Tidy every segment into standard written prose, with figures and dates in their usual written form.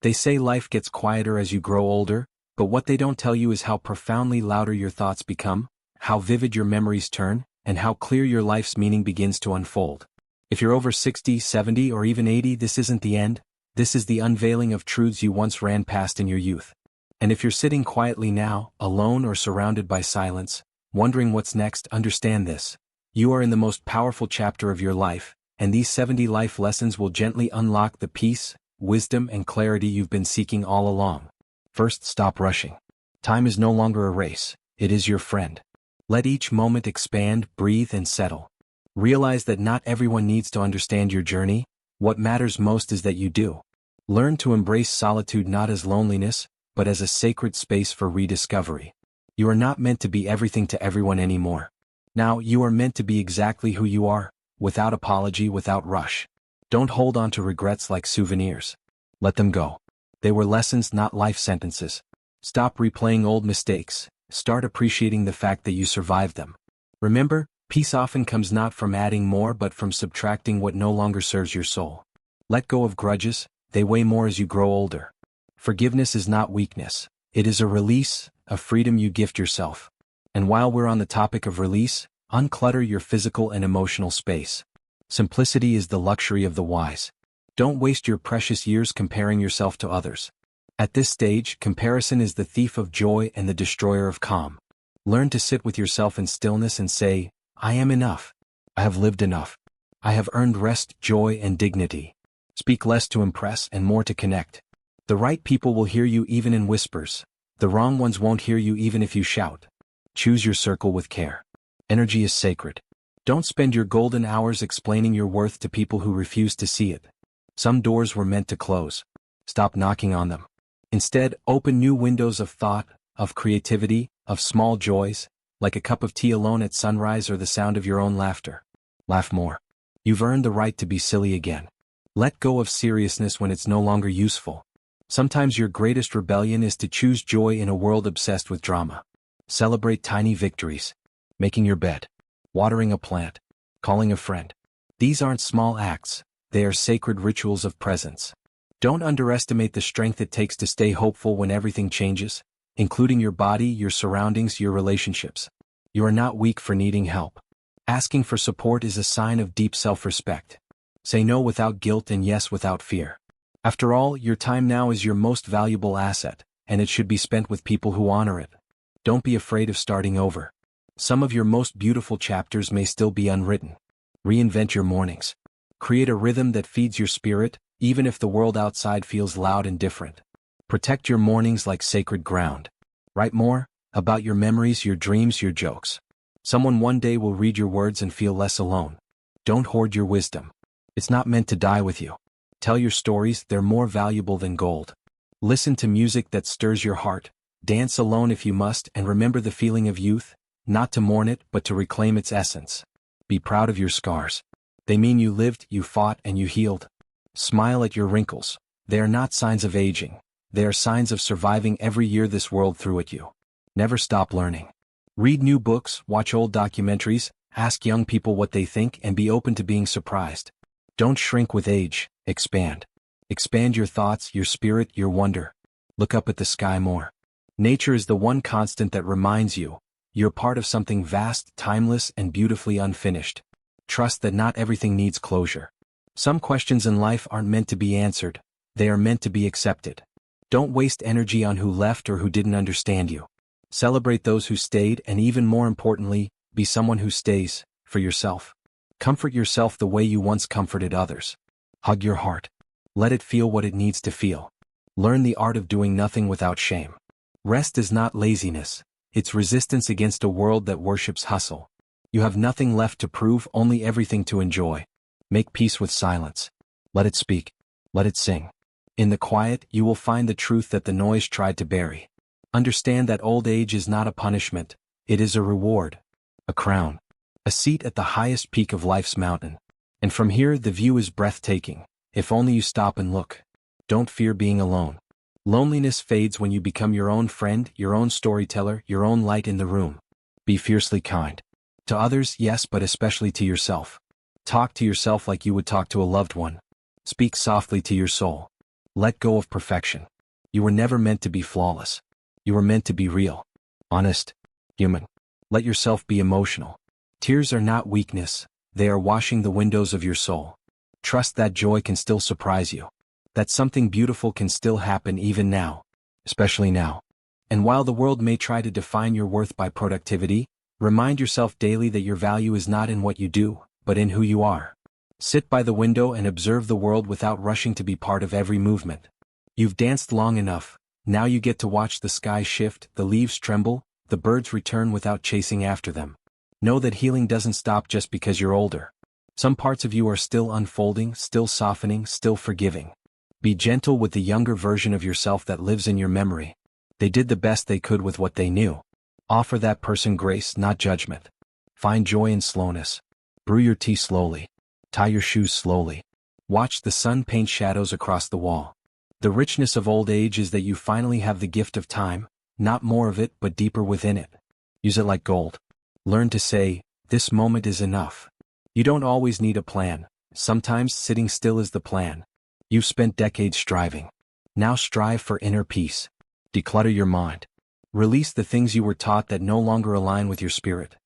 They say life gets quieter as you grow older, but what they don't tell you is how profoundly louder your thoughts become, how vivid your memories turn, and how clear your life's meaning begins to unfold. If you're over 60, 70, or even 80, this isn't the end. This is the unveiling of truths you once ran past in your youth. And if you're sitting quietly now, alone or surrounded by silence, wondering what's next, understand this. You are in the most powerful chapter of your life, and these 70 life lessons will gently unlock the peace, wisdom, and clarity you've been seeking all along. First, stop rushing. Time is no longer a race, it is your friend. Let each moment expand, breathe, and settle. Realize that not everyone needs to understand your journey. What matters most is that you do. Learn to embrace solitude not as loneliness, but as a sacred space for rediscovery. You are not meant to be everything to everyone anymore. Now, you are meant to be exactly who you are, without apology, without rush. Don't hold on to regrets like souvenirs. Let them go. They were lessons, not life sentences. Stop replaying old mistakes. Start appreciating the fact that you survived them. Remember, peace often comes not from adding more but from subtracting what no longer serves your soul. Let go of grudges, they weigh more as you grow older. Forgiveness is not weakness. It is a release, a freedom you gift yourself. And while we're on the topic of release, unclutter your physical and emotional space. Simplicity is the luxury of the wise. Don't waste your precious years comparing yourself to others. At this stage, comparison is the thief of joy and the destroyer of calm. Learn to sit with yourself in stillness and say, I am enough. I have lived enough. I have earned rest, joy, and dignity. Speak less to impress and more to connect. The right people will hear you even in whispers. The wrong ones won't hear you even if you shout. Choose your circle with care. Energy is sacred. Don't spend your golden hours explaining your worth to people who refuse to see it. Some doors were meant to close. Stop knocking on them. Instead, open new windows of thought, of creativity, of small joys, like a cup of tea alone at sunrise or the sound of your own laughter. Laugh more. You've earned the right to be silly again. Let go of seriousness when it's no longer useful. Sometimes your greatest rebellion is to choose joy in a world obsessed with drama. Celebrate tiny victories. Making your bed. Watering a plant. Calling a friend. These aren't small acts, they are sacred rituals of presence. Don't underestimate the strength it takes to stay hopeful when everything changes, including your body, your surroundings, your relationships. You are not weak for needing help. Asking for support is a sign of deep self-respect. Say no without guilt and yes without fear. After all, your time now is your most valuable asset, and it should be spent with people who honor it. Don't be afraid of starting over. Some of your most beautiful chapters may still be unwritten. Reinvent your mornings. Create a rhythm that feeds your spirit, even if the world outside feels loud and different. Protect your mornings like sacred ground. Write more about your memories, your dreams, your jokes. Someone one day will read your words and feel less alone. Don't hoard your wisdom. It's not meant to die with you. Tell your stories, they're more valuable than gold. Listen to music that stirs your heart. Dance alone if you must, and remember the feeling of youth, not to mourn it, but to reclaim its essence. Be proud of your scars. They mean you lived, you fought, and you healed. Smile at your wrinkles. They are not signs of aging. They are signs of surviving every year this world threw at you. Never stop learning. Read new books, watch old documentaries, ask young people what they think, and be open to being surprised. Don't shrink with age, expand. Expand your thoughts, your spirit, your wonder. Look up at the sky more. Nature is the one constant that reminds you, you're part of something vast, timeless, and beautifully unfinished. Trust that not everything needs closure. Some questions in life aren't meant to be answered, they are meant to be accepted. Don't waste energy on who left or who didn't understand you. Celebrate those who stayed, and even more importantly, be someone who stays, for yourself. Comfort yourself the way you once comforted others. Hug your heart. Let it feel what it needs to feel. Learn the art of doing nothing without shame. Rest is not laziness, it's resistance against a world that worships hustle. You have nothing left to prove, only everything to enjoy. Make peace with silence. Let it speak. Let it sing. In the quiet, you will find the truth that the noise tried to bury. Understand that old age is not a punishment, it is a reward. A crown. A seat at the highest peak of life's mountain. And from here the view is breathtaking, if only you stop and look. Don't fear being alone. Loneliness fades when you become your own friend, your own storyteller, your own light in the room. Be fiercely kind. To others, yes, but especially to yourself. Talk to yourself like you would talk to a loved one. Speak softly to your soul. Let go of perfection. You were never meant to be flawless. You were meant to be real, honest, human. Let yourself be emotional. Tears are not weakness, they are washing the windows of your soul. Trust that joy can still surprise you. That something beautiful can still happen even now, especially now. And while the world may try to define your worth by productivity, remind yourself daily that your value is not in what you do, but in who you are. Sit by the window and observe the world without rushing to be part of every movement. You've danced long enough, now you get to watch the sky shift, the leaves tremble, the birds return without chasing after them. Know that healing doesn't stop just because you're older. Some parts of you are still unfolding, still softening, still forgiving. Be gentle with the younger version of yourself that lives in your memory. They did the best they could with what they knew. Offer that person grace, not judgment. Find joy in slowness. Brew your tea slowly. Tie your shoes slowly. Watch the sun paint shadows across the wall. The richness of old age is that you finally have the gift of time, not more of it but deeper within it. Use it like gold. Learn to say, this moment is enough. You don't always need a plan. Sometimes sitting still is the plan. You've spent decades striving. Now strive for inner peace. Declutter your mind. Release the things you were taught that no longer align with your spirit.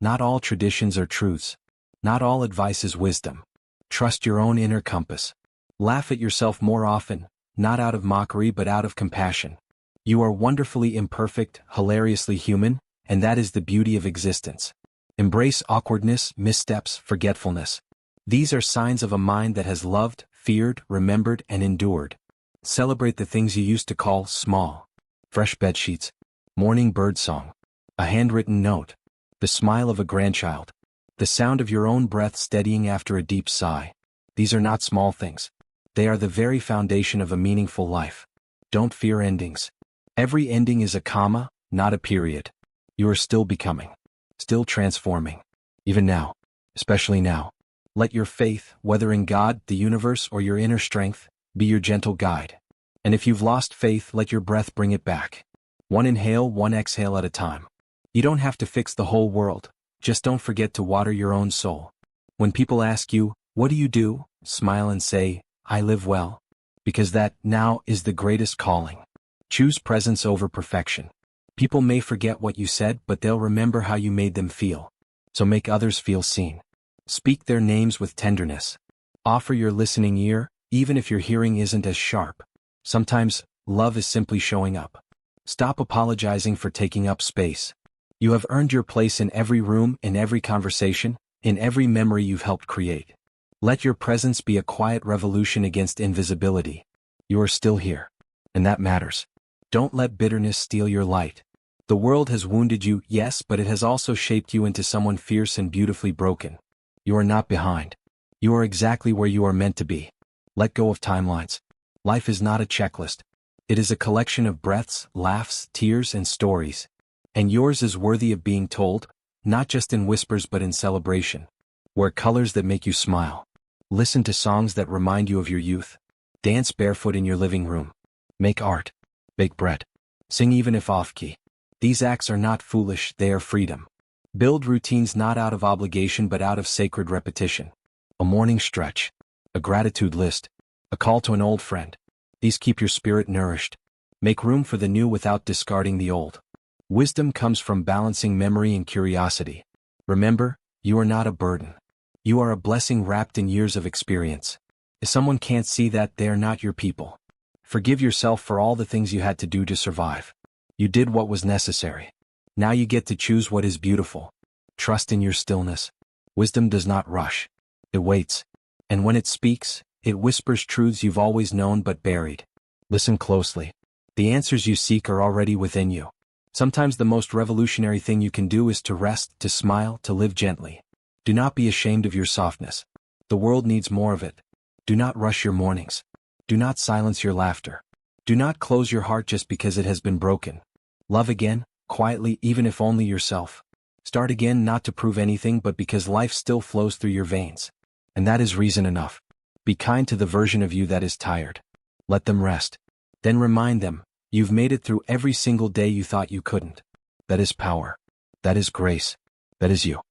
Not all traditions are truths. Not all advice is wisdom. Trust your own inner compass. Laugh at yourself more often, not out of mockery but out of compassion. You are wonderfully imperfect, hilariously human, and that is the beauty of existence. Embrace awkwardness, missteps, forgetfulness. These are signs of a mind that has loved, feared, remembered, and endured. Celebrate the things you used to call small. Fresh bedsheets, morning bird song, a handwritten note, the smile of a grandchild, the sound of your own breath steadying after a deep sigh. These are not small things. They are the very foundation of a meaningful life. Don't fear endings. Every ending is a comma, not a period. You are still becoming, still transforming. Even now, especially now. Let your faith, whether in God, the universe, or your inner strength, be your gentle guide. And if you've lost faith, let your breath bring it back. One inhale, one exhale at a time. You don't have to fix the whole world. Just don't forget to water your own soul. When people ask you, what do you do? Smile and say, I live well. Because that, now, is the greatest calling. Choose presence over perfection. People may forget what you said, but they'll remember how you made them feel. So make others feel seen. Speak their names with tenderness. Offer your listening ear, even if your hearing isn't as sharp. Sometimes, love is simply showing up. Stop apologizing for taking up space. You have earned your place in every room, in every conversation, in every memory you've helped create. Let your presence be a quiet revolution against invisibility. You are still here. And that matters. Don't let bitterness steal your light. The world has wounded you, yes, but it has also shaped you into someone fierce and beautifully broken. You are not behind. You are exactly where you are meant to be. Let go of timelines. Life is not a checklist. It is a collection of breaths, laughs, tears, and stories. And yours is worthy of being told, not just in whispers but in celebration. Wear colors that make you smile. Listen to songs that remind you of your youth. Dance barefoot in your living room. Make art. Bake bread. Sing even if off-key. These acts are not foolish, they are freedom. Build routines not out of obligation but out of sacred repetition. A morning stretch. A gratitude list. A call to an old friend. These keep your spirit nourished. Make room for the new without discarding the old. Wisdom comes from balancing memory and curiosity. Remember, you are not a burden. You are a blessing wrapped in years of experience. If someone can't see that, they are not your people. Forgive yourself for all the things you had to do to survive. You did what was necessary. Now you get to choose what is beautiful. Trust in your stillness. Wisdom does not rush. It waits. And when it speaks, it whispers truths you've always known but buried. Listen closely. The answers you seek are already within you. Sometimes the most revolutionary thing you can do is to rest, to smile, to live gently. Do not be ashamed of your softness. The world needs more of it. Do not rush your mornings. Do not silence your laughter. Do not close your heart just because it has been broken. Love again, quietly, even if only yourself. Start again not to prove anything but because life still flows through your veins. And that is reason enough. Be kind to the version of you that is tired. Let them rest. Then remind them, you've made it through every single day you thought you couldn't. That is power. That is grace. That is you.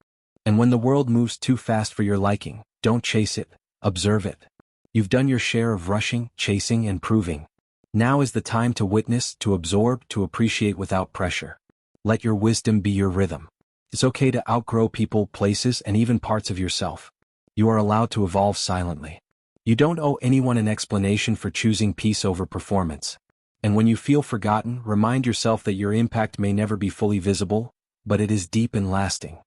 And when the world moves too fast for your liking, don't chase it, observe it. You've done your share of rushing, chasing, and proving. Now is the time to witness, to absorb, to appreciate without pressure. Let your wisdom be your rhythm. It's okay to outgrow people, places, and even parts of yourself. You are allowed to evolve silently. You don't owe anyone an explanation for choosing peace over performance. And when you feel forgotten, remind yourself that your impact may never be fully visible, but it is deep and lasting.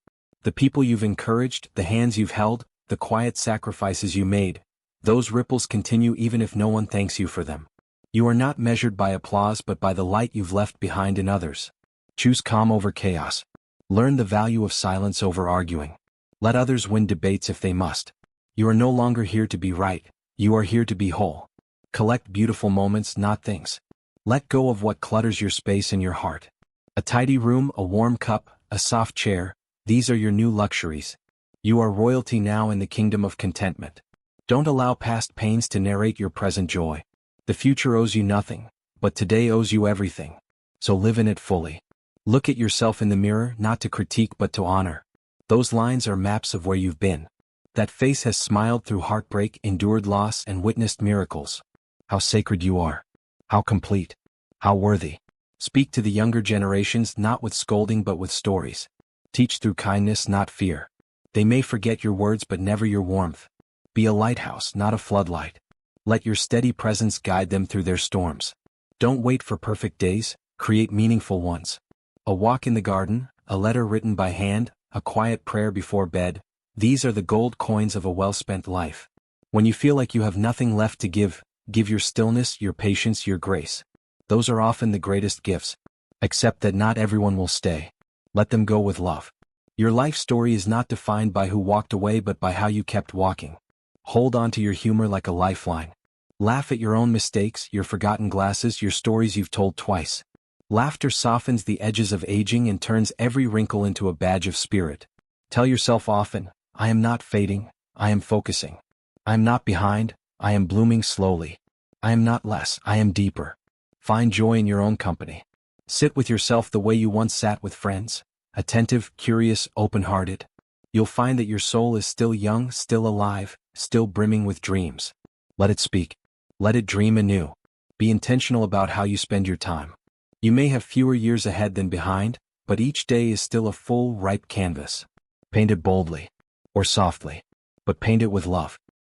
The people you've encouraged, the hands you've held, the quiet sacrifices you made, those ripples continue even if no one thanks you for them. You are not measured by applause but by the light you've left behind in others. Choose calm over chaos. Learn the value of silence over arguing. Let others win debates if they must. You are no longer here to be right, you are here to be whole. Collect beautiful moments, not things. Let go of what clutters your space and your heart. A tidy room, a warm cup, a soft chair, these are your new luxuries. You are royalty now in the kingdom of contentment. Don't allow past pains to narrate your present joy. The future owes you nothing, but today owes you everything. So live in it fully. Look at yourself in the mirror, not to critique but to honor. Those lines are maps of where you've been. That face has smiled through heartbreak, endured loss, and witnessed miracles. How sacred you are. How complete. How worthy. Speak to the younger generations not with scolding but with stories. Teach through kindness, not fear. They may forget your words but never your warmth. Be a lighthouse, not a floodlight. Let your steady presence guide them through their storms. Don't wait for perfect days, create meaningful ones. A walk in the garden, a letter written by hand, a quiet prayer before bed, these are the gold coins of a well-spent life. When you feel like you have nothing left to give, give your stillness, your patience, your grace. Those are often the greatest gifts. Accept that not everyone will stay. Let them go with love. Your life story is not defined by who walked away but by how you kept walking. Hold on to your humor like a lifeline. Laugh at your own mistakes, your forgotten glasses, your stories you've told twice. Laughter softens the edges of aging and turns every wrinkle into a badge of spirit. Tell yourself often, I am not fading, I am focusing. I am not behind, I am blooming slowly. I am not less, I am deeper. Find joy in your own company. Sit with yourself the way you once sat with friends, attentive, curious, open-hearted. You'll find that your soul is still young, still alive, still brimming with dreams. Let it speak. Let it dream anew. Be intentional about how you spend your time. You may have fewer years ahead than behind, but each day is still a full, ripe canvas. Paint it boldly. Or softly. But paint it with love.